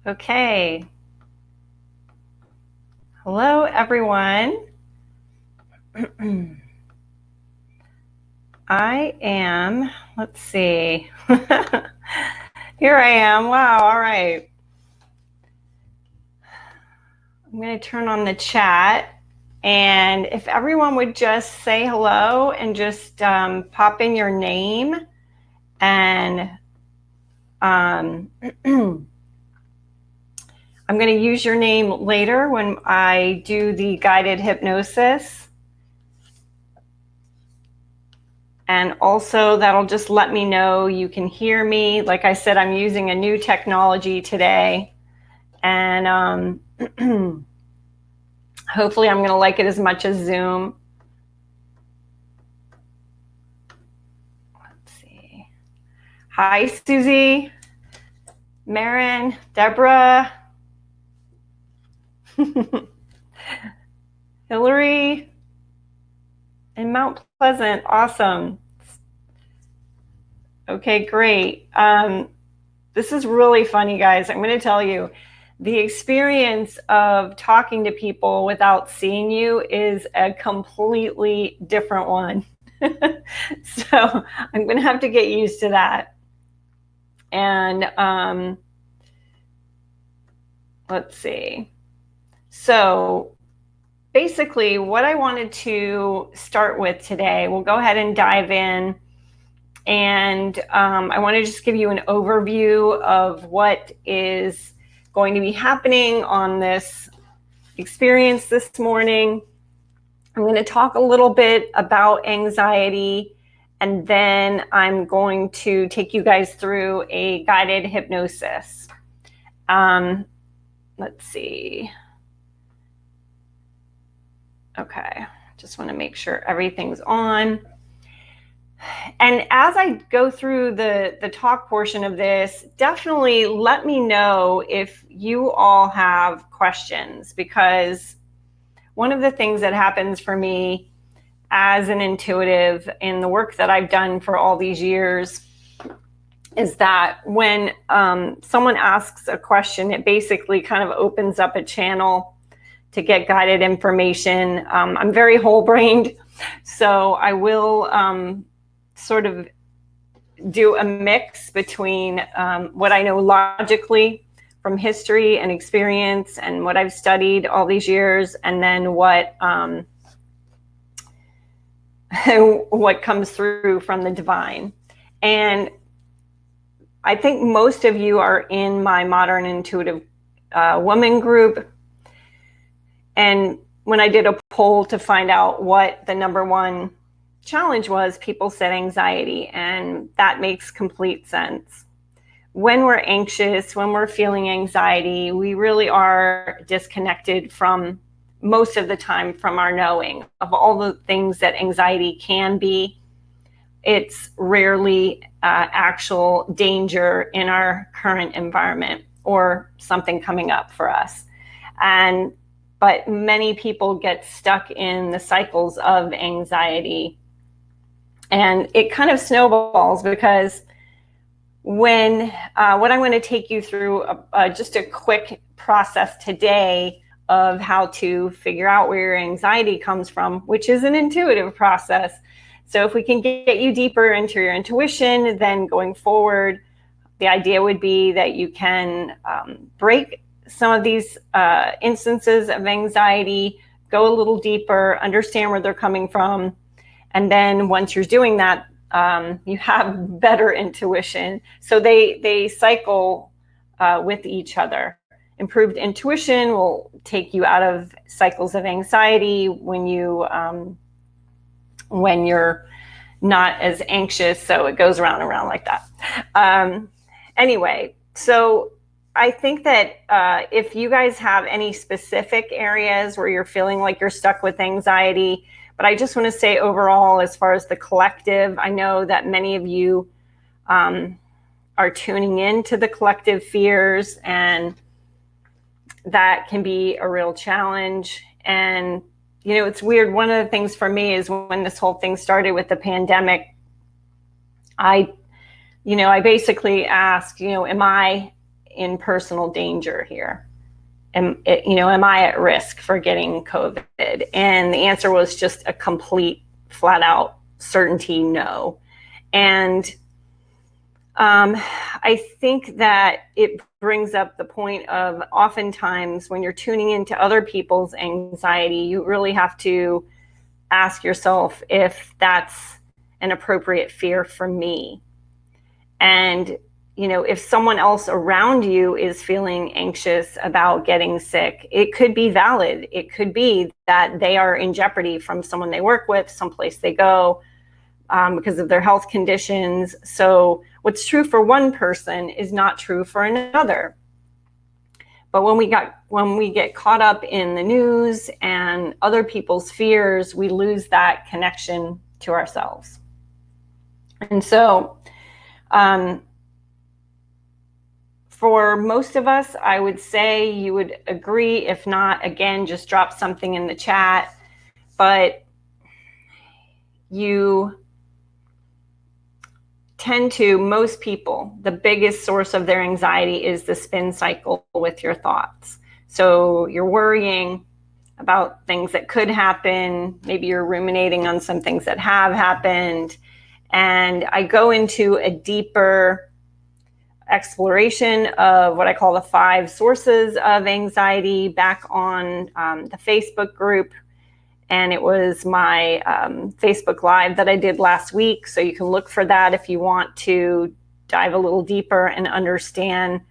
Okay. Hello, everyone. Let's see. Here I am. Wow, all right. I'm going to turn on the chat. And if everyone would just say hello and just pop in your name. And I'm going to use your name later when I do the guided hypnosis. And also that'll just let me know you can hear me. Like I said, I'm using a new technology today. And hopefully I'm going to like it as much as Zoom. Let's see. Hi, Susie, Marin, Deborah, Hillary, and Mount Pleasant. Awesome. Okay, great. This is really funny, guys. I'm going to tell you, the experience of talking to people without seeing you is a completely different one. So I'm going to have to get used to that. And let's see. So basically what I wanted to start with today, we'll go ahead and dive in. And I want to just give you an overview of what is going to be happening on this experience this morning. I'm going to talk a little bit about anxiety, and then I'm going to take you guys through a guided hypnosis. Let's see. Okay, just want to make sure everything's on. And as I go through the talk portion of this, definitely let me know if you all have questions, because one of the things that happens for me as an intuitive in the work that I've done for all these years is that when someone asks a question, it basically kind of opens up a channel to get guided information. I'm very whole-brained, so I will sort of do a mix between what I know logically from history and experience and what I've studied all these years, and then what comes through from the divine. And I think most of you are in my Modern Intuitive Woman group. And when I did a poll to find out what the #1 challenge was, people said anxiety, and that makes complete sense. When we're anxious, when we're feeling anxiety, we really are disconnected from, most of the time, from our knowing of all the things that anxiety can be. It's rarely actual danger in our current environment or something coming up for us. But many people get stuck in the cycles of anxiety. And it kind of snowballs, because when what I'm going to take you through just a quick process today of how to figure out where your anxiety comes from, which is an intuitive process. So if we can get you deeper into your intuition, then going forward, the idea would be that you can break some of these instances of anxiety, go a little deeper, understand where they're coming from. And then once you're doing that, you have better intuition. So they cycle with each other. Improved intuition will take you out of cycles of anxiety when you're not as anxious. So it goes around and around like that. Anyway, so I think that if you guys have any specific areas where you're feeling like you're stuck with anxiety, but I just want to say overall, as far as the collective, I know that many of you are tuning in to the collective fears, and that can be a real challenge. And, you know, it's weird. One of the things for me is when this whole thing started with the pandemic, I basically asked, am I in personal danger here? Am I at risk for getting COVID? And the answer was just a complete, flat out certainty no. And I think that it brings up the point of oftentimes when you're tuning into other people's anxiety, you really have to ask yourself if that's an appropriate fear for me. And, if someone else around you is feeling anxious about getting sick, it could be valid. It could be that they are in jeopardy from someone they work with, someplace they go, because of their health conditions. So what's true for one person is not true for another. But when we get caught up in the news and other people's fears, we lose that connection to ourselves. And so for most of us, I would say you would agree. If not, again, just drop something in the chat. But you tend to, most people, the biggest source of their anxiety is the spin cycle with your thoughts. So you're worrying about things that could happen. Maybe you're ruminating on some things that have happened. And I go into a deeper exploration of what I call the 5 sources of anxiety back on the Facebook group. And it was my Facebook Live that I did last week. So you can look for that if you want to dive a little deeper and understand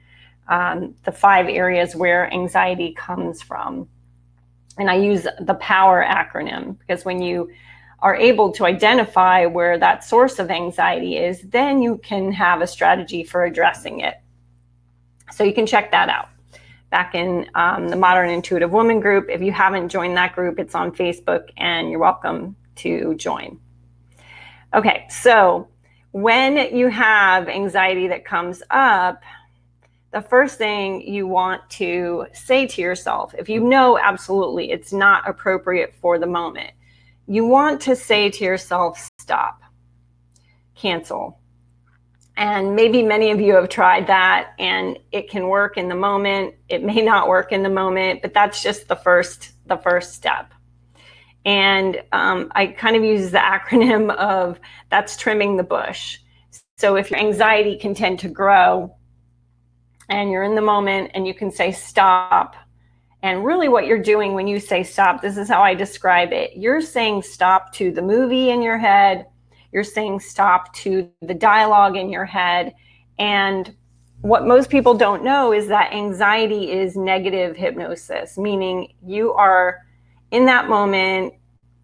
the 5 areas where anxiety comes from. And I use the POWER acronym because when you are able to identify where that source of anxiety is, then you can have a strategy for addressing it. So you can check that out back in the Modern Intuitive Woman group. If you haven't joined that group, it's on Facebook and you're welcome to join. Okay, so when you have anxiety that comes up, the first thing you want to say to yourself, if you know absolutely it's not appropriate for the moment, you want to say to yourself, stop, cancel. And maybe many of you have tried that and it can work in the moment. It may not work in the moment, but that's just the first step. And I kind of use the acronym of that's trimming the bush. So if your anxiety can tend to grow and you're in the moment and you can say stop. And really what you're doing when you say stop, this is how I describe it. You're saying stop to the movie in your head. You're saying stop to the dialogue in your head. And what most people don't know is that anxiety is negative hypnosis, meaning you are in that moment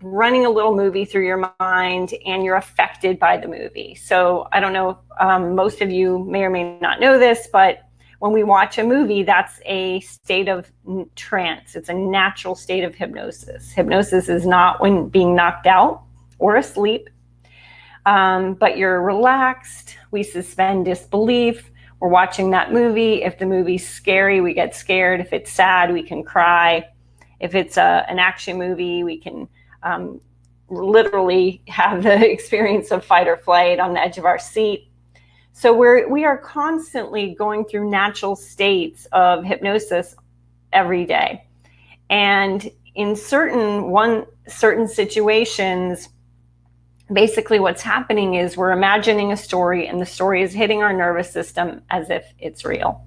running a little movie through your mind and you're affected by the movie. So I don't know, most of you may or may not know this, but when we watch a movie, that's a state of trance. It's a natural state of hypnosis. Hypnosis is not when being knocked out or asleep, but you're relaxed. We suspend disbelief. We're watching that movie. If the movie's scary, we get scared. If it's sad, we can cry. If it's an action movie, we can literally have the experience of fight or flight on the edge of our seat. So we are constantly going through natural states of hypnosis every day. And in certain situations, basically what's happening is we're imagining a story and the story is hitting our nervous system as if it's real.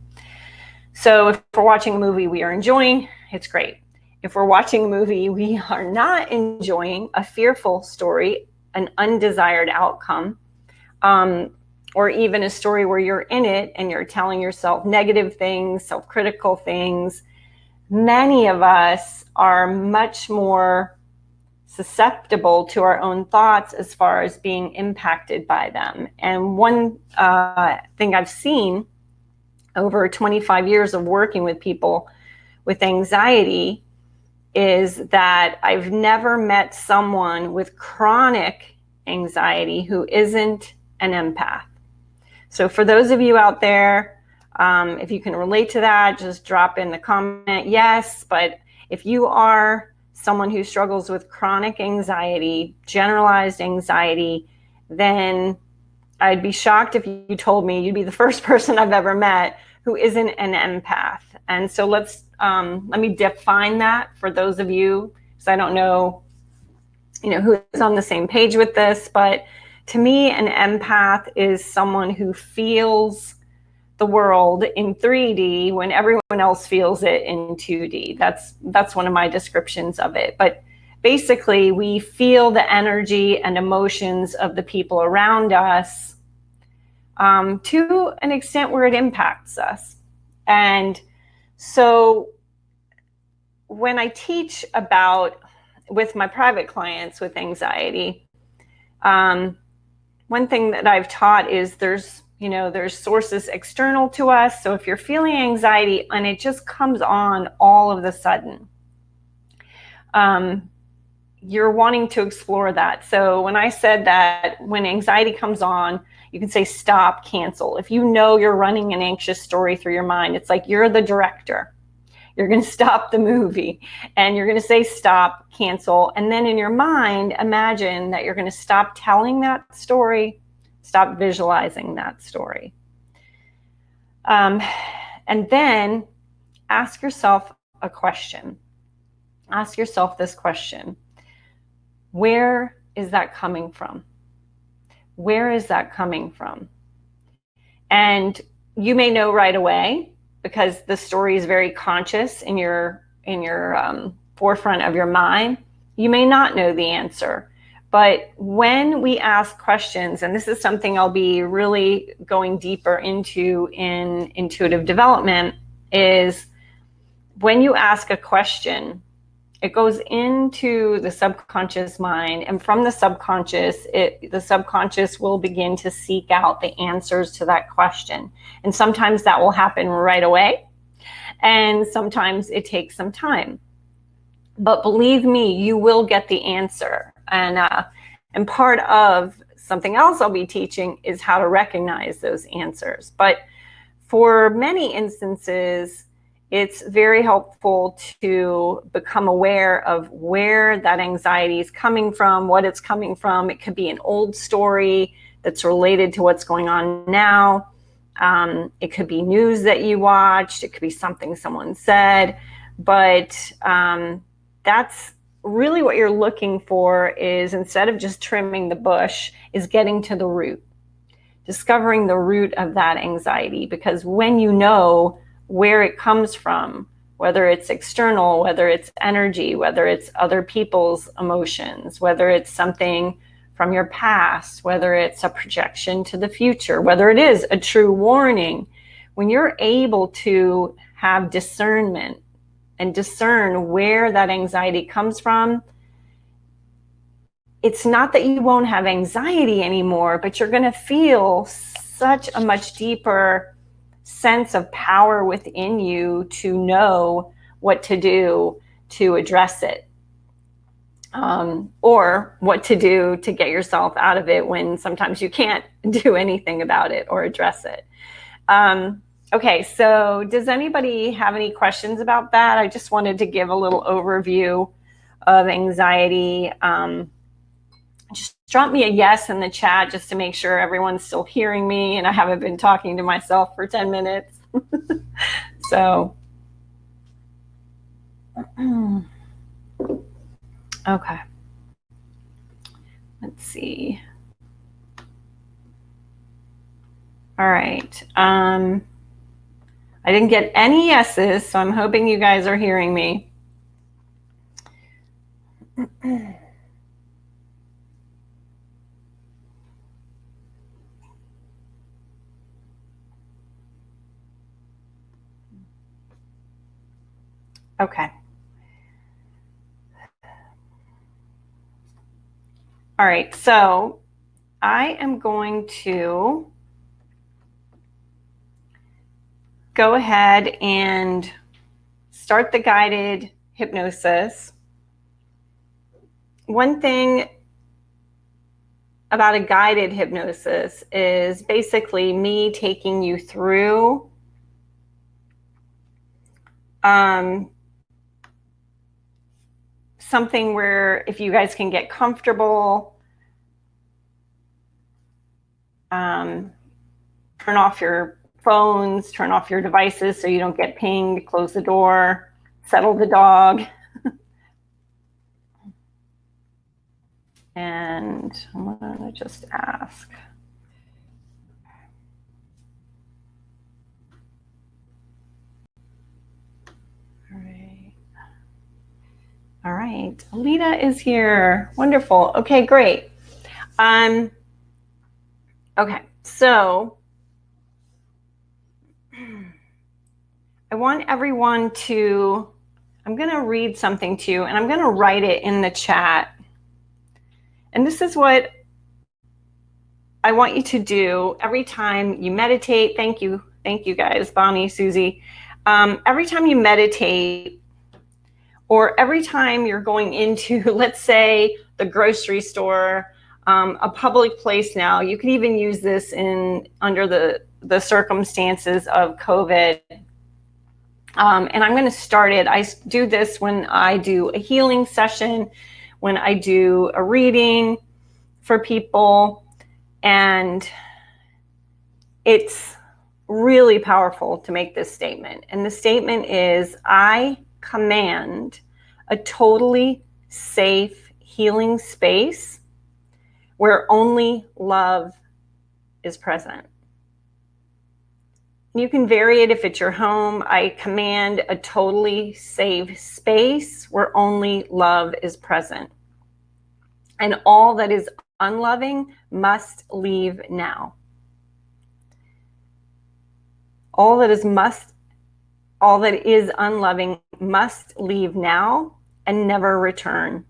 So if we're watching a movie we are enjoying, it's great. If we're watching a movie we are not enjoying, a fearful story, an undesired outcome, or even a story where you're in it and you're telling yourself negative things, self-critical things, many of us are much more susceptible to our own thoughts as far as being impacted by them. And one thing I've seen over 25 years of working with people with anxiety is that I've never met someone with chronic anxiety who isn't an empath. So for those of you out there, if you can relate to that, just drop in the comment, yes. But if you are someone who struggles with chronic anxiety, generalized anxiety, then I'd be shocked if you told me, you'd be the first person I've ever met who isn't an empath. And so let me define that for those of you, because I don't know, who is on the same page with this, but to me, an empath is someone who feels the world in 3D when everyone else feels it in 2D. That's one of my descriptions of it. But basically, we feel the energy and emotions of the people around us to an extent where it impacts us. And so when I teach about, with my private clients with anxiety, one thing that I've taught is there's sources external to us. So if you're feeling anxiety and it just comes on all of a sudden, you're wanting to explore that. So when I said that when anxiety comes on, you can say stop, cancel. If you know you're running an anxious story through your mind, it's like you're the director. You're going to stop the movie and you're going to say stop, cancel. And then in your mind, imagine that you're going to stop telling that story, stop visualizing that story. And then ask yourself a question. Ask yourself this question. Where is that coming from? Where is that coming from? And you may know right away, because the story is very conscious in your forefront of your mind. You may not know the answer. But when we ask questions, and this is something I'll be really going deeper into in intuitive development, is when you ask a question, it goes into the subconscious mind, and from the subconscious, the subconscious will begin to seek out the answers to that question. And sometimes that will happen right away, and sometimes it takes some time. But believe me, you will get the answer. And part of something else I'll be teaching is how to recognize those answers. But for many instances, it's very helpful to become aware of where that anxiety is coming from, what it's coming from. It could be an old story that's related to what's going on now. It could be news that you watched. It could be something someone said. But that's really what you're looking for, is instead of just trimming the bush, is getting to the root, discovering the root of that anxiety. Because when you know where it comes from, whether it's external, whether it's energy, whether it's other people's emotions, whether it's something from your past, whether it's a projection to the future, whether it is a true warning, when you're able to have discernment and discern where that anxiety comes from, it's not that you won't have anxiety anymore, but you're going to feel such a much deeper sense of power within you to know what to do to address it, or what to do to get yourself out of it when sometimes you can't do anything about it or address it. Okay, so does anybody have any questions about that? I just wanted to give a little overview of anxiety. Just drop me a yes in the chat just to make sure everyone's still hearing me and I haven't been talking to myself for 10 minutes. So, okay. Let's see. All right. I didn't get any yeses, so I'm hoping you guys are hearing me. Okay. All right, so I am going to go ahead and start the guided hypnosis. One thing about a guided hypnosis is basically me taking you through something where if you guys can get comfortable, turn off your phones, turn off your devices so you don't get pinged, close the door, settle the dog. And I'm gonna just ask. All right, Alita is here. Wonderful. Okay, great. Okay, so I want everyone to, I'm going to read something to you and I'm going to write it in the chat. And this is what I want you to do every time you meditate. Thank you guys, Bonnie, Susie. Every time you meditate, or every time you're going into, let's say, the grocery store, a public place now, you can even use this under the circumstances of COVID. And I'm going to start it. I do this when I do a healing session, when I do a reading for people, and it's really powerful to make this statement. And the statement is, I command a totally safe healing space where only love is present. You can vary it if it's your home. I command a totally safe space where only love is present. And all that is unloving must leave now. All that is unloving must leave now and never return.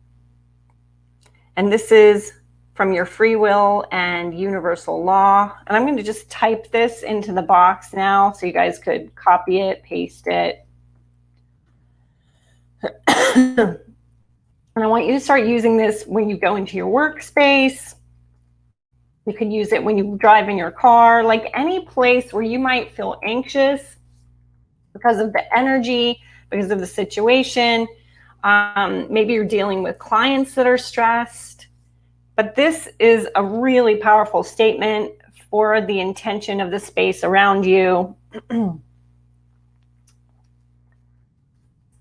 And this is from your free will and universal law. And I'm going to just type this into the box now so you guys could copy it, paste it. And I want you to start using this when you go into your workspace. You can use it when you drive in your car, like any place where you might feel anxious because of the energy, because of the situation. Maybe you're dealing with clients that are stressed. But this is a really powerful statement for the intention of the space around you. And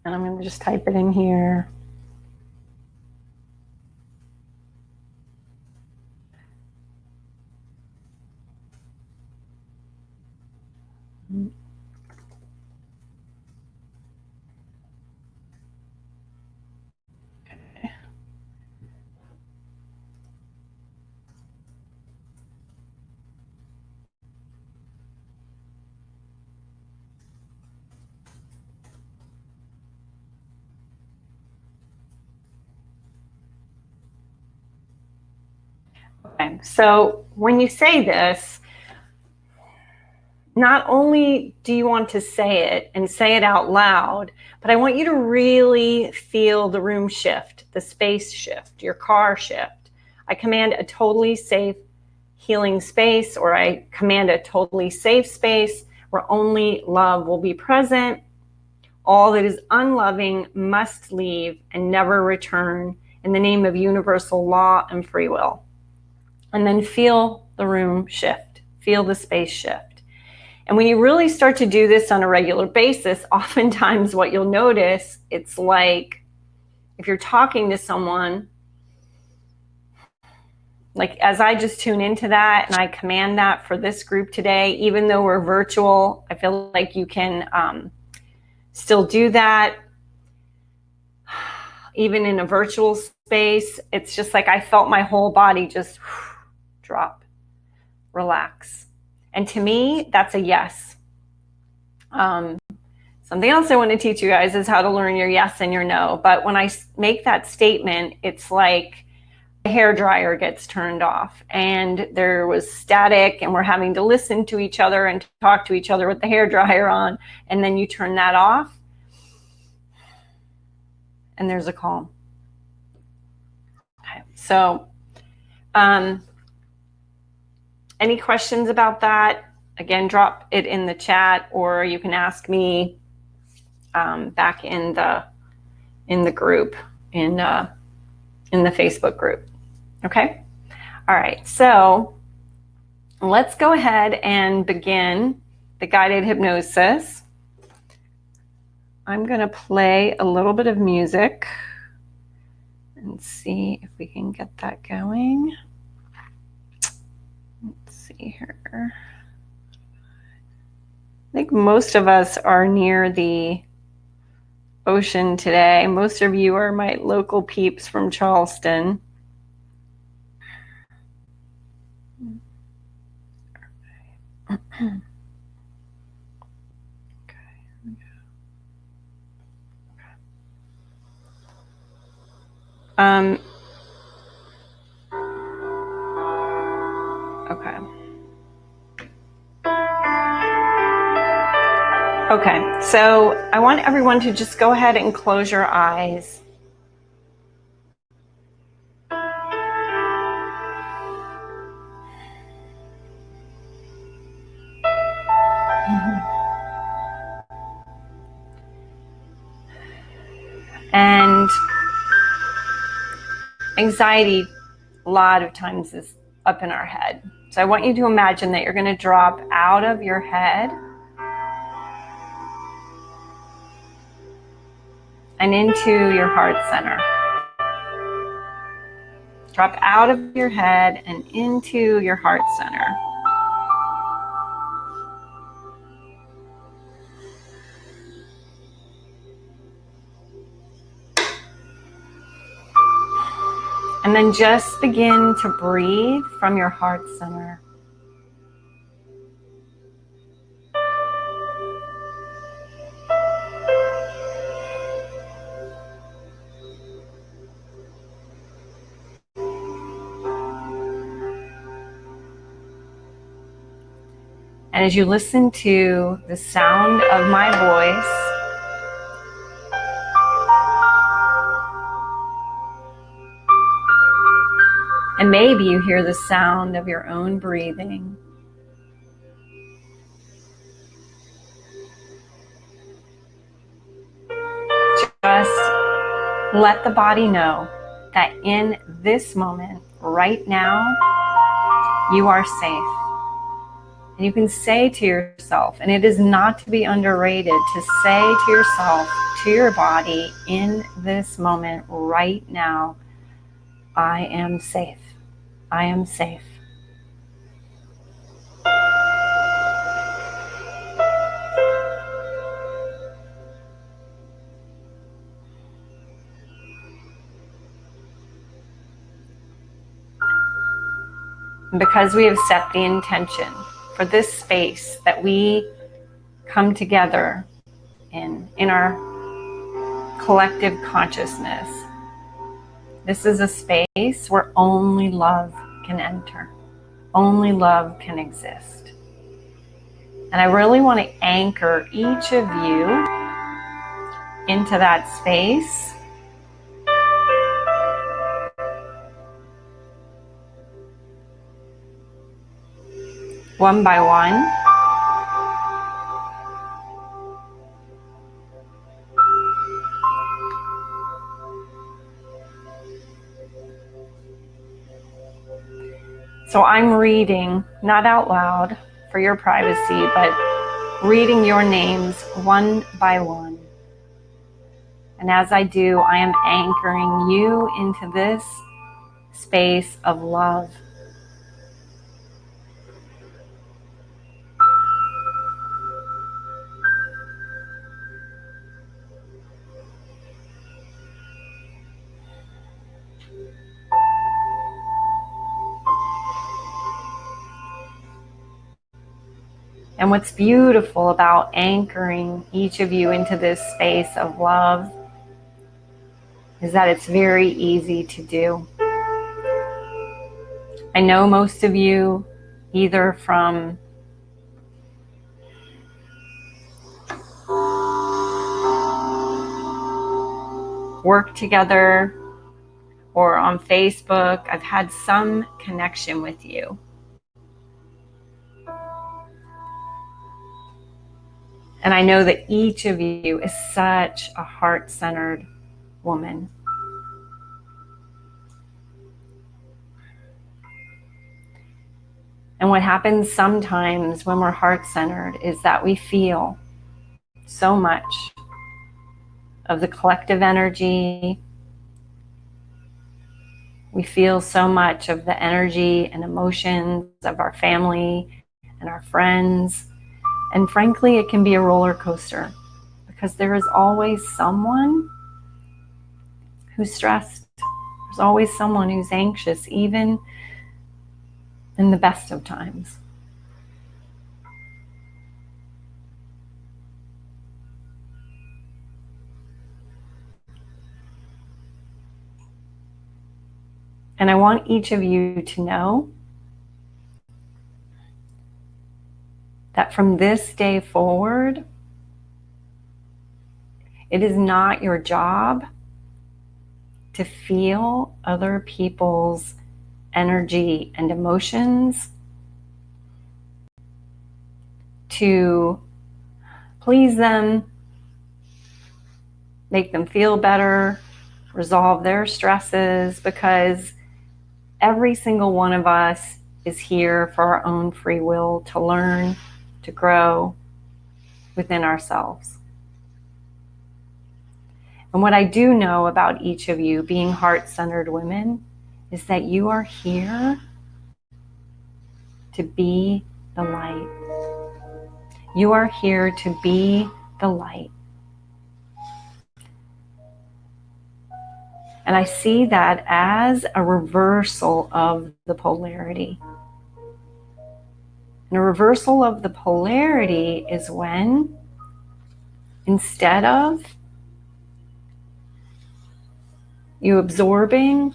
I'm going to just type it in here. Okay, so when you say this, not only do you want to say it and say it out loud, but I want you to really feel the room shift, the space shift, your car shift. I command a totally safe healing space, or I command a totally safe space where only love will be present. All that is unloving must leave and never return in the name of universal law and free will. And then feel the room shift, feel the space shift. And when you really start to do this on a regular basis, oftentimes what you'll notice, it's like if you're talking to someone, like as I just tune into that and I command that for this group today, even though we're virtual, I feel like you can still do that. Even in a virtual space, it's just like I felt my whole body just drop, relax. And to me, that's a yes. Something else I want to teach you guys is how to learn your yes and your no. But when I make that statement, it's like the hair dryer gets turned off and there was static and we're having to listen to each other and talk to each other with the hair dryer on. And then you turn that off and there's a calm. Okay, so any questions about that? Again, drop it in the chat, or you can ask me back in the group, in the Facebook group. Okay? All right, so let's go ahead and begin the guided hypnosis. I'm going to play a little bit of music and see if we can get that going. Let's see here. I think most of us are near the ocean today. Most of you are my local peeps from Charleston. Okay, so I want everyone to just go ahead and close your eyes. And anxiety, a lot of times, is up in our head. So I want you to imagine that you're going to drop out of your head and into your heart center. Drop out of your head and into your heart center. And then just begin to breathe from your heart center. And as you listen to the sound of my voice, and maybe you hear the sound of your own breathing, just let the body know that in this moment, right now, you are safe. And you can say to yourself, and it is not to be underrated, to say to yourself, to your body, in this moment, right now, I am safe. I am safe. And because we have set the intention for this space that we come together in our collective consciousness, this is a space where only love can enter. Only love can exist. And I really want to anchor each of you into that space. One by one. So I'm reading, not out loud for your privacy, but reading your names one by one. And as I do, I am anchoring you into this space of love. And what's beautiful about anchoring each of you into this space of love is that it's very easy to do. I know most of you, either from work together or on Facebook, I've had some connection with you. And I know that each of you is such a heart-centered woman. And what happens sometimes when we're heart-centered is that we feel so much of the collective energy. We feel so much of the energy and emotions of our family and our friends. And frankly, it can be a roller coaster because there is always someone who's stressed. There's always someone who's anxious, even in the best of times. And I want each of you to know that from this day forward, it is not your job to feel other people's energy and emotions, to please them, make them feel better, resolve their stresses, because every single one of us is here for our own free will to learn, to grow within ourselves. And what I do know about each of you being heart-centered women is that you are here to be the light. You are here to be the light. And I see that as a reversal of the polarity. And a reversal of the polarity is when, instead of you absorbing,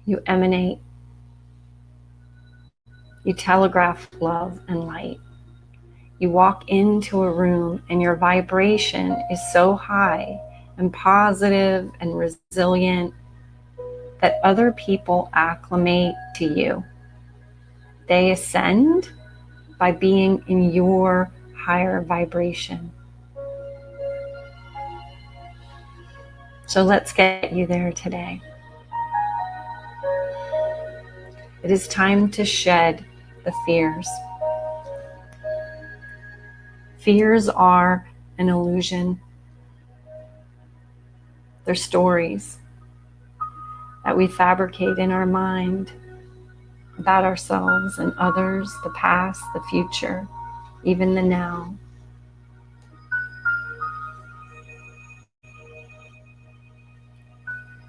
you emanate. You telegraph love and light. You walk into a room and your vibration is so high and positive and resilient that other people acclimate to you. They ascend by being in your higher vibration. So let's get you there today. It is time to shed the fears. Fears are an illusion. They're stories that we fabricate in our mind about ourselves and others, the past, the future, even the now.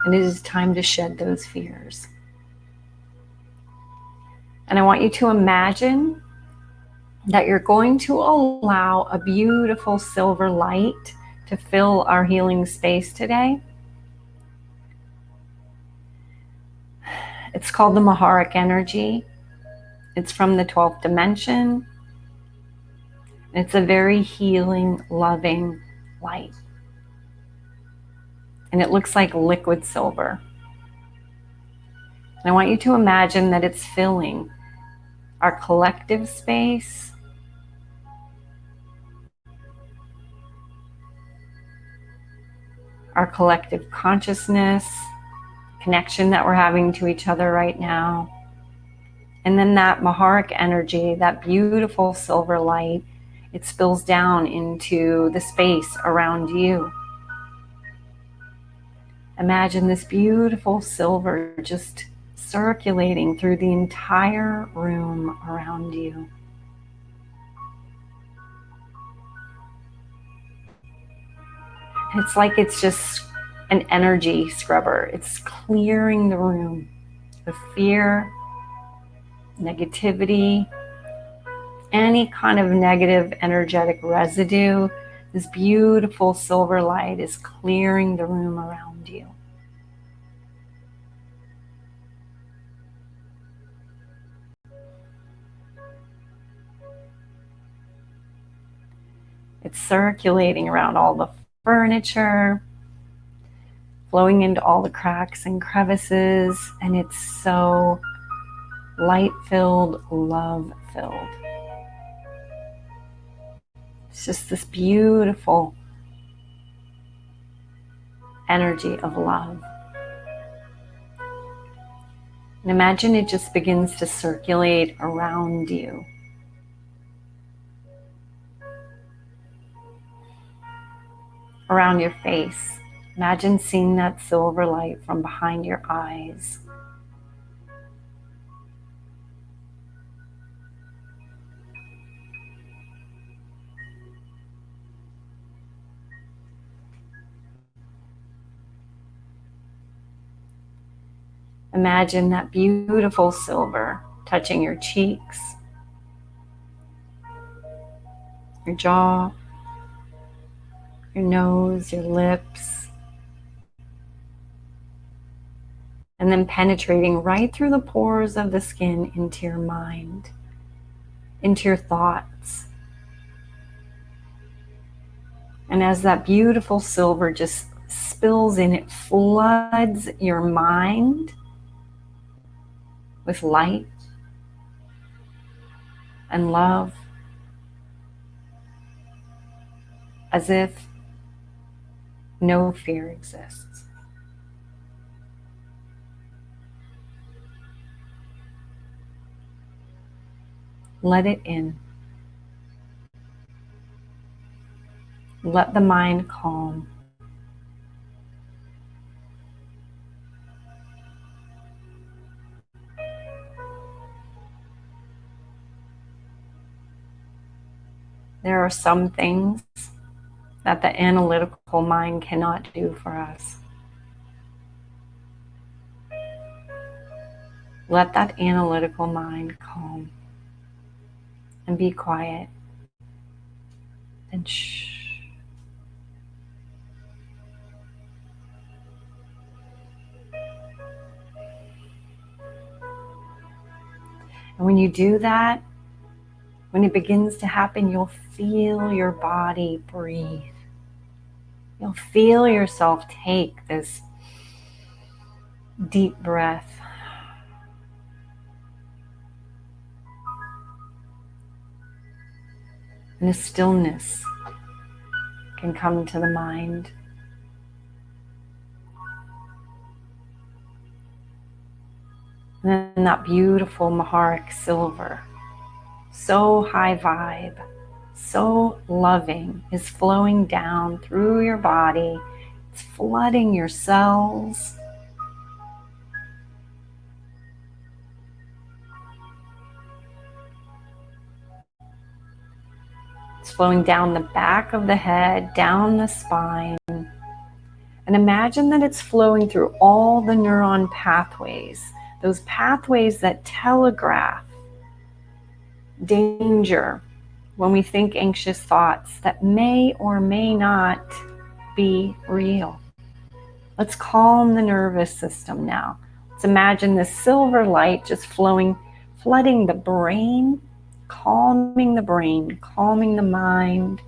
And it is time to shed those fears. And I want you to imagine that you're going to allow a beautiful silver light to fill our healing space today. It's called the Maharic energy. It's from the 12th dimension. It's a very healing, loving light. And it looks like liquid silver. And I want you to imagine that it's filling our collective space, our collective consciousness, connection that we're having to each other right now. And then that Maharic energy, that beautiful silver light, it spills down into the space around you. Imagine this beautiful silver just circulating through the entire room around you. It's like it's just an energy scrubber. It's clearing the room of fear, negativity, any kind of negative energetic residue. This beautiful silver light is clearing the room around you. It's circulating around all the furniture, flowing into all the cracks and crevices, and it's so light-filled, love-filled. It's just this beautiful energy of love. And imagine it just begins to circulate around you. Around your face. Imagine seeing that silver light from behind your eyes. Imagine that beautiful silver touching your cheeks, your jaw, your nose, your lips, and then penetrating right through the pores of the skin into your mind, into your thoughts. And as that beautiful silver just spills in, it floods your mind with light and love, as if no fear exists. Let it in. Let the mind calm. There are some things that the analytical mind cannot do for us. Let that analytical mind calm and be quiet and shh. And when you do that, when it begins to happen, you'll feel your body breathe. You'll feel yourself take this deep breath. And a stillness can come to the mind. And then that beautiful Maharic silver, so high vibe, so loving, is flowing down through your body. It's flooding your cells. It's flowing down the back of the head, down the spine. And imagine that it's flowing through all the neuron pathways, those pathways that telegraph danger when we think anxious thoughts that may or may not be real. Let's calm the nervous system now. Let's imagine this silver light just flowing, flooding the brain, calming the mind,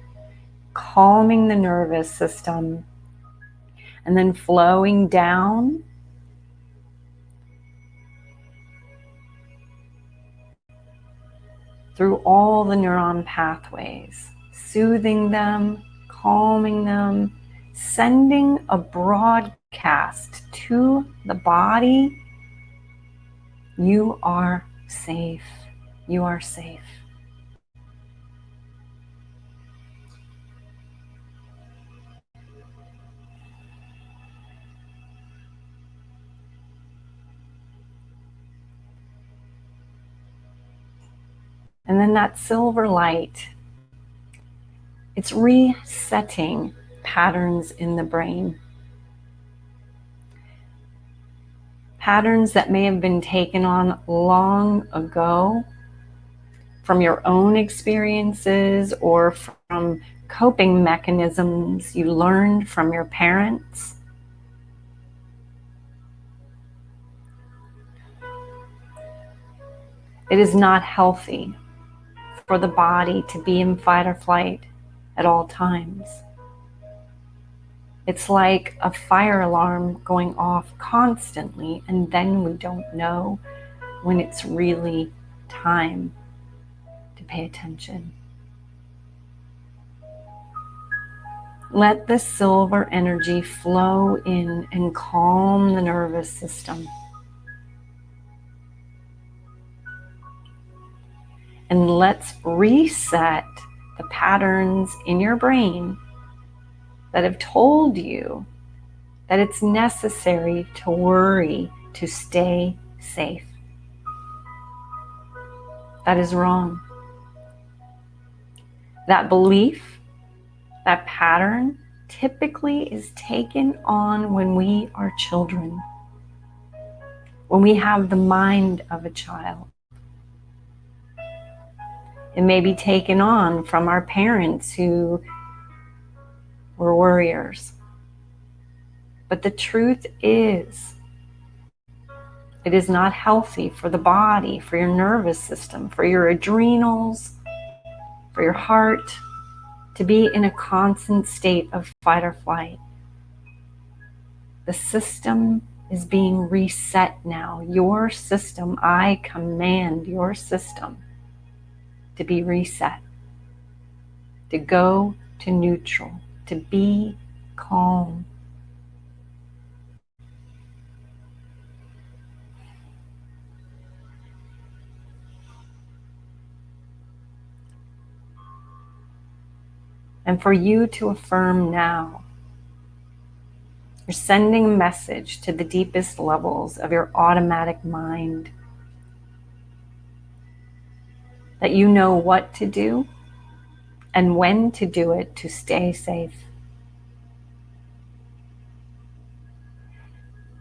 calming the nervous system, and then flowing down through all the neuron pathways, soothing them, calming them, sending a broadcast to the body. You are safe. You are safe. And then that silver light, it's resetting patterns in the brain. Patterns that may have been taken on long ago from your own experiences or from coping mechanisms you learned from your parents. It is not healthy for the body to be in fight or flight at all times. It's like a fire alarm going off constantly, and then we don't know when it's really time to pay attention. Let the silver energy flow in and calm the nervous system. And let's reset the patterns in your brain that have told you that it's necessary to worry to stay safe. That is wrong. That belief, that pattern, typically is taken on when we are children, when we have the mind of a child. It may be taken on from our parents who were worriers. But the truth is, it is not healthy for the body, for your nervous system, for your adrenals, for your heart, to be in a constant state of fight or flight. The system is being reset now. Your system, I command your system to be reset, to go to neutral, to be calm. And for you to affirm now, you're sending a message to the deepest levels of your automatic mind that you know what to do and when to do it to stay safe.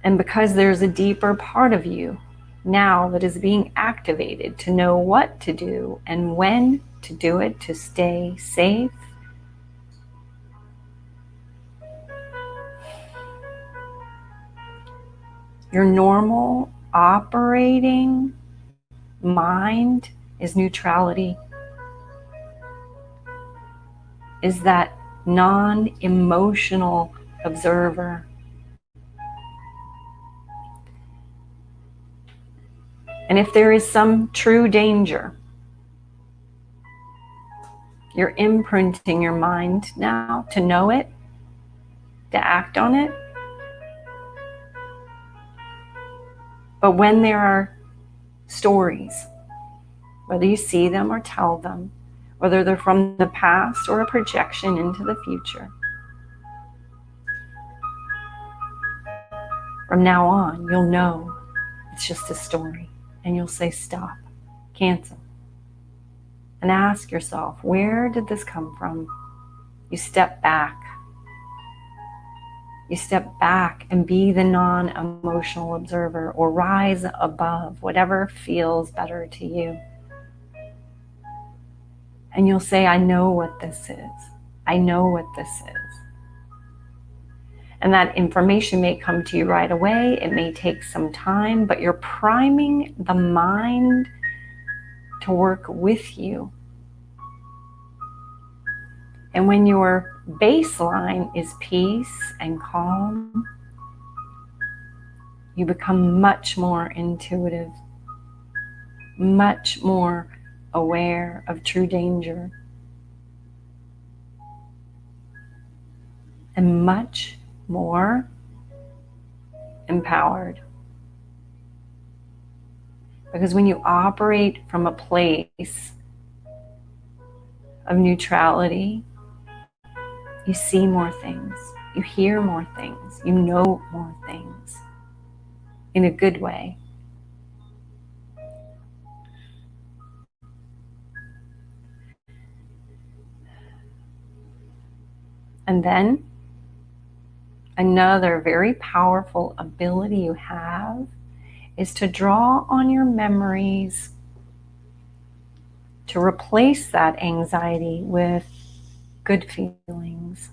And because there's a deeper part of you now that is being activated to know what to do and when to do it to stay safe, your normal operating mind is neutrality, is that non-emotional observer. And if there is some true danger, you're imprinting your mind now to know it, to act on it. But when there are stories, whether you see them or tell them, whether they're from the past or a projection into the future, from now on, you'll know it's just a story. And you'll say, stop, cancel. And ask yourself, where did this come from? You step back. You step back and be the non-emotional observer, or rise above, whatever feels better to you. And you'll say, I know what this is. I know what this is. And that information may come to you right away. It may take some time, but you're priming the mind to work with you. And when your baseline is peace and calm, you become much more intuitive, much more aware of true danger, and much more empowered. Because when you operate from a place of neutrality, you see more things, you hear more things, you know more things in a good way. And then another very powerful ability you have is to draw on your memories to replace that anxiety with good feelings.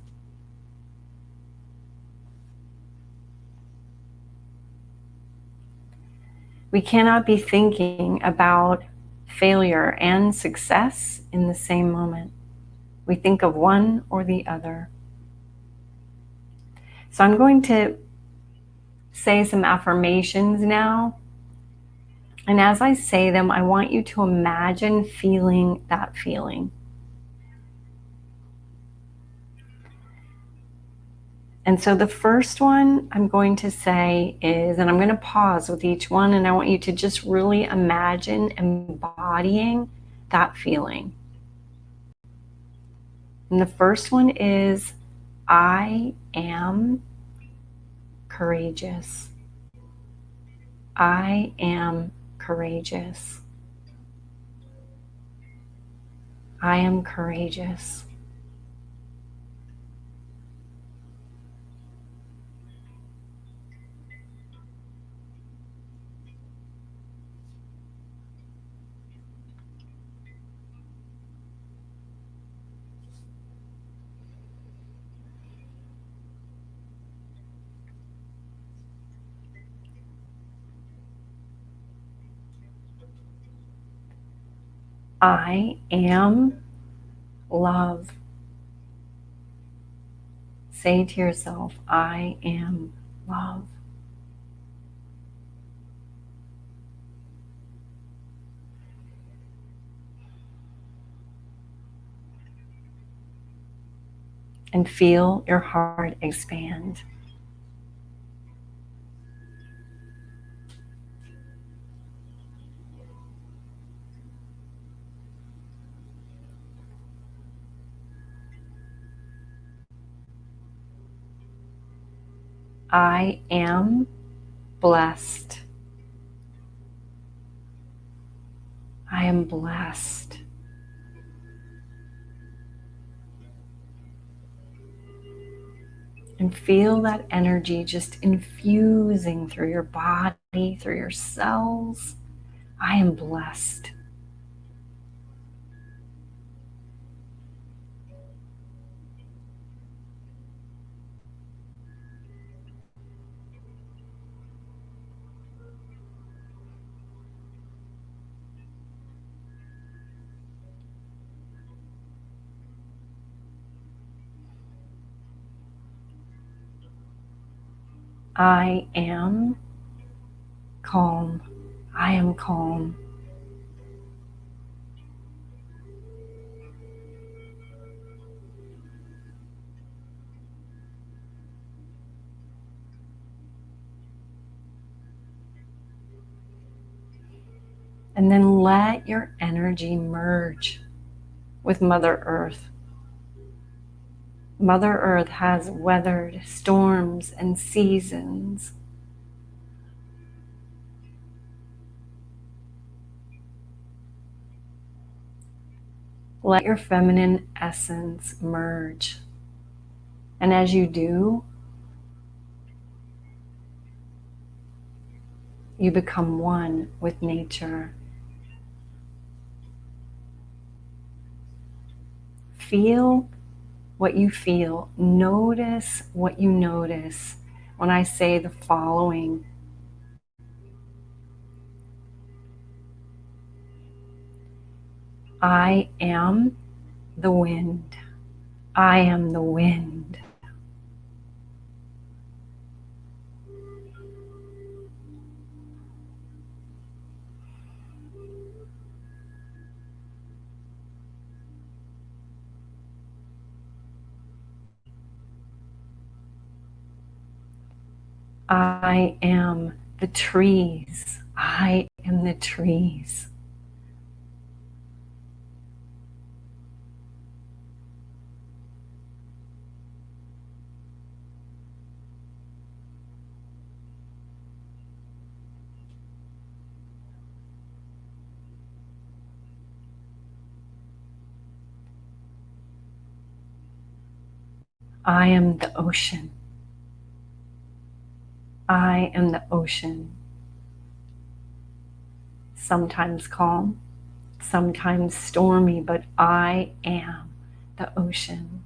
We cannot be thinking about failure and success in the same moment. We think of one or the other. So I'm going to say some affirmations now. And as I say them, I want you to imagine feeling that feeling. And so the first one I'm going to say is, and I'm going to pause with each one, and I want you to just really imagine embodying that feeling. And the first one is, I am courageous. I am courageous. I am courageous. I am love. Say to yourself, I am love. And feel your heart expand. I am blessed. I am blessed. And feel that energy just infusing through your body, through your cells. I am blessed. I am calm. I am calm. And then let your energy merge with Mother Earth. Mother Earth has weathered storms and seasons. Let your feminine essence merge. And as you do, you become one with nature. Feel what you feel. Notice what you notice when I say the following. I am the wind. I am the wind. I am the trees. I am the trees. I am the ocean. I am the ocean. Sometimes calm, sometimes stormy, but I am the ocean.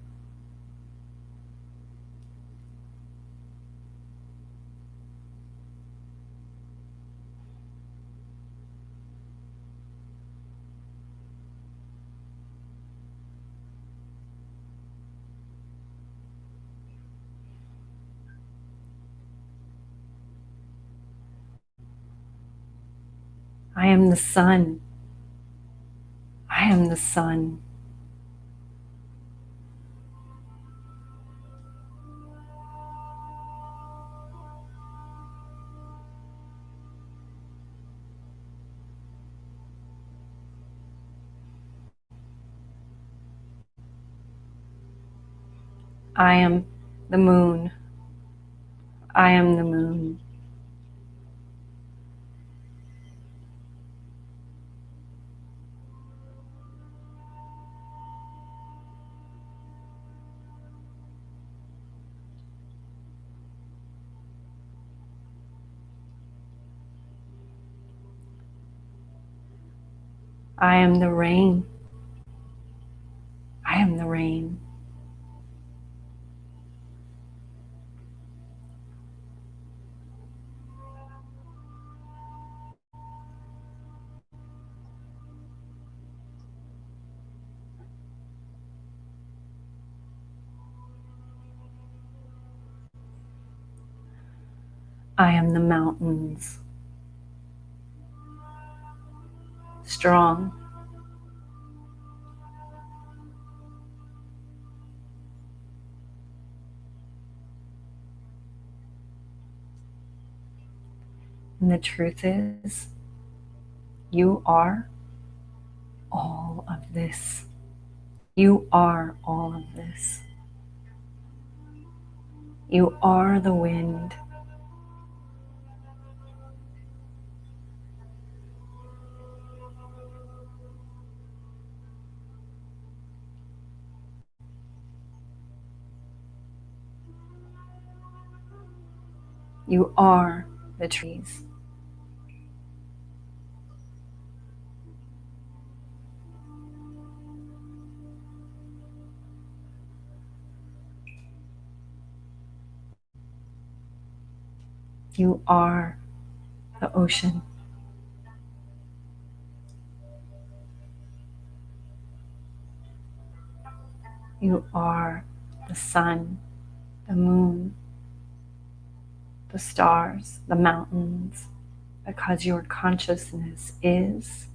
I am the sun. I am the sun. I am the moon. I am the moon. I am the rain. I am the rain. I am the mountains. Strong. And the truth is, you are all of this. You are all of this. You are the wind. You are the trees. You are the ocean. You are the sun, the moon, the stars, the mountains, because your consciousness is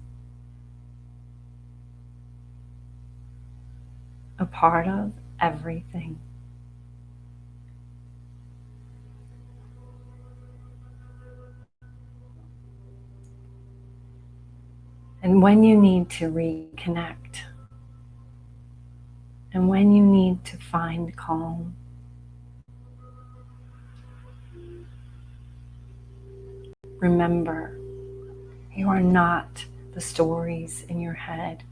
a part of everything. And when you need to reconnect, and when you need to find calm, remember, you are not the stories in your head.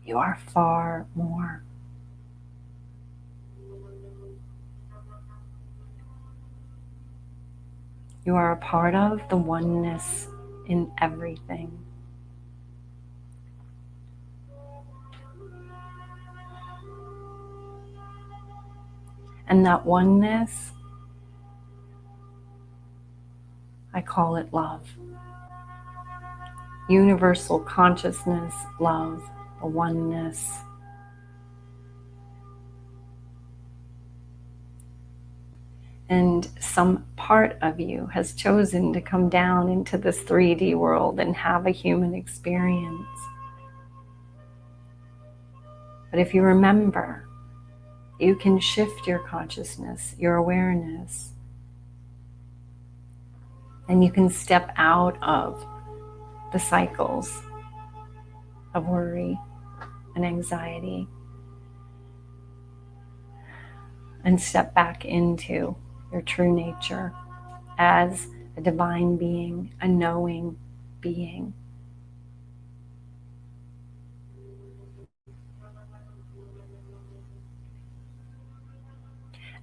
You are far more. You are a part of the oneness in everything. And that oneness, I call it love. Universal consciousness, love, the oneness. And some part of you has chosen to come down into this 3D world and have a human experience. But if you remember, you can shift your consciousness, your awareness, and you can step out of the cycles of worry and anxiety and step back into your true nature as a divine being, a knowing being.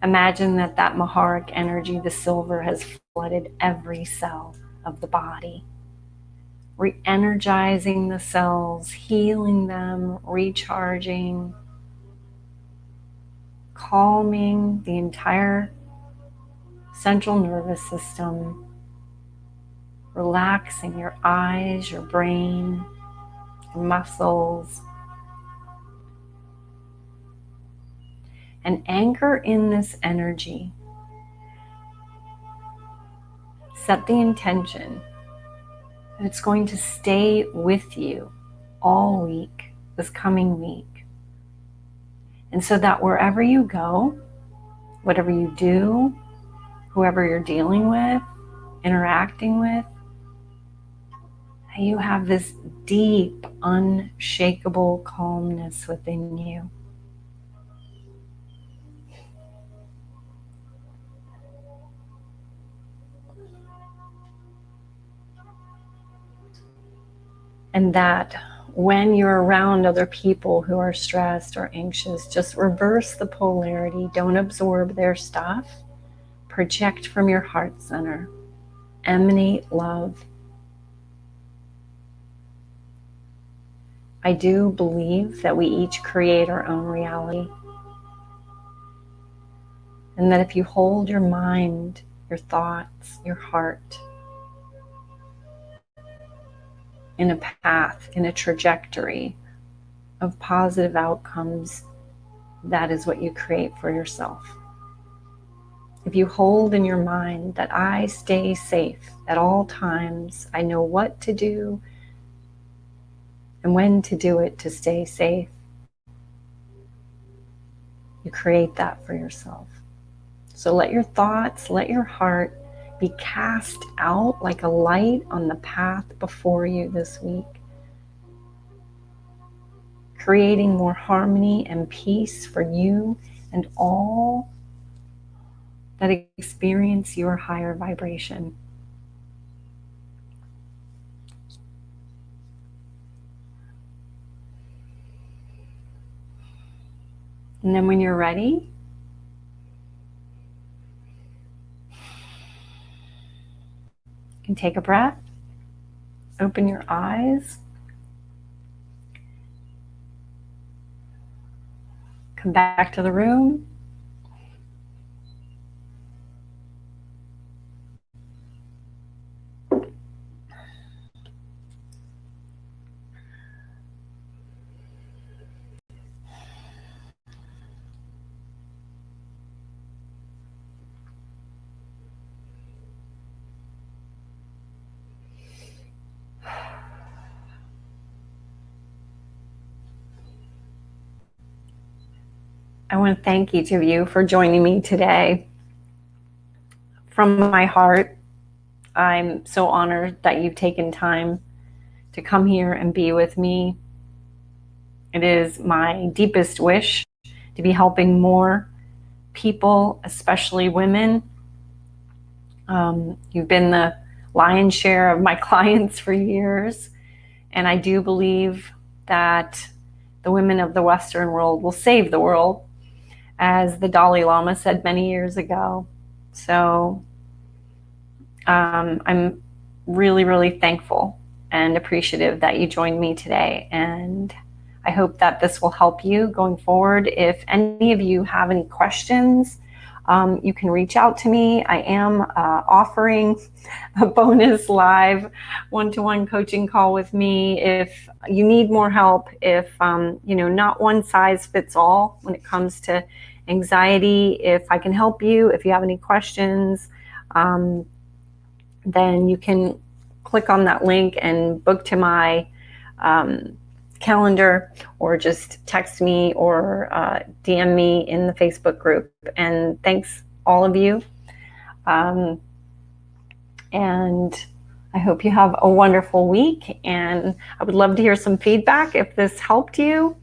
Imagine that Maharic energy, the silver, has flooded every cell of the body, re-energizing the cells, healing them, recharging, calming the entire central nervous system, relaxing your eyes, your brain, your muscles, and anchor in this energy. Set the intention that it's going to stay with you all week, this coming week. And so that wherever you go, whatever you do, whoever you're dealing with, interacting with, you have this deep, unshakable calmness within you. And that when you're around other people who are stressed or anxious, just reverse the polarity. Don't absorb their stuff. Project from your heart center. Emanate love. I do believe that we each create our own reality. And that if you hold your mind, your thoughts, your heart in a path, in a trajectory of positive outcomes, that is what you create for yourself. If you hold in your mind that I stay safe at all times, I know what to do and when to do it to stay safe, you create that for yourself. So let your thoughts, let your heart be cast out like a light on the path before you this week, creating more harmony and peace for you and all that experience your higher vibration. And then when you're ready, you can take a breath, open your eyes, come back to the room. I want to thank each of you for joining me today. From my heart, I'm so honored that you've taken time to come here and be with me. It is my deepest wish to be helping more people, especially women. You've been the lion's share of my clients for years, and I do believe that the women of the Western world will save the world, as the Dalai Lama said many years ago. So I'm really, really thankful and appreciative that you joined me today. And I hope that this will help you going forward. If any of you have any questions, you can reach out to me. I am offering a bonus live one-to-one coaching call with me. If you need more help, if not one size fits all when it comes to anxiety, if I can help you, if you have any questions, then you can click on that link and book to my calendar, or just text me or DM me in the Facebook group. And thanks all of you. And I hope you have a wonderful week. And I would love to hear some feedback if this helped you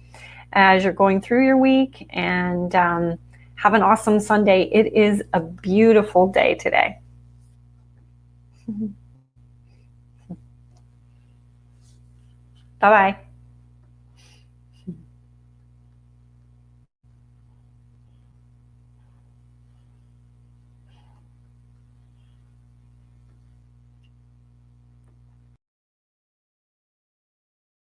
as you're going through your week. And have an awesome Sunday. It is a beautiful day today. Bye-bye.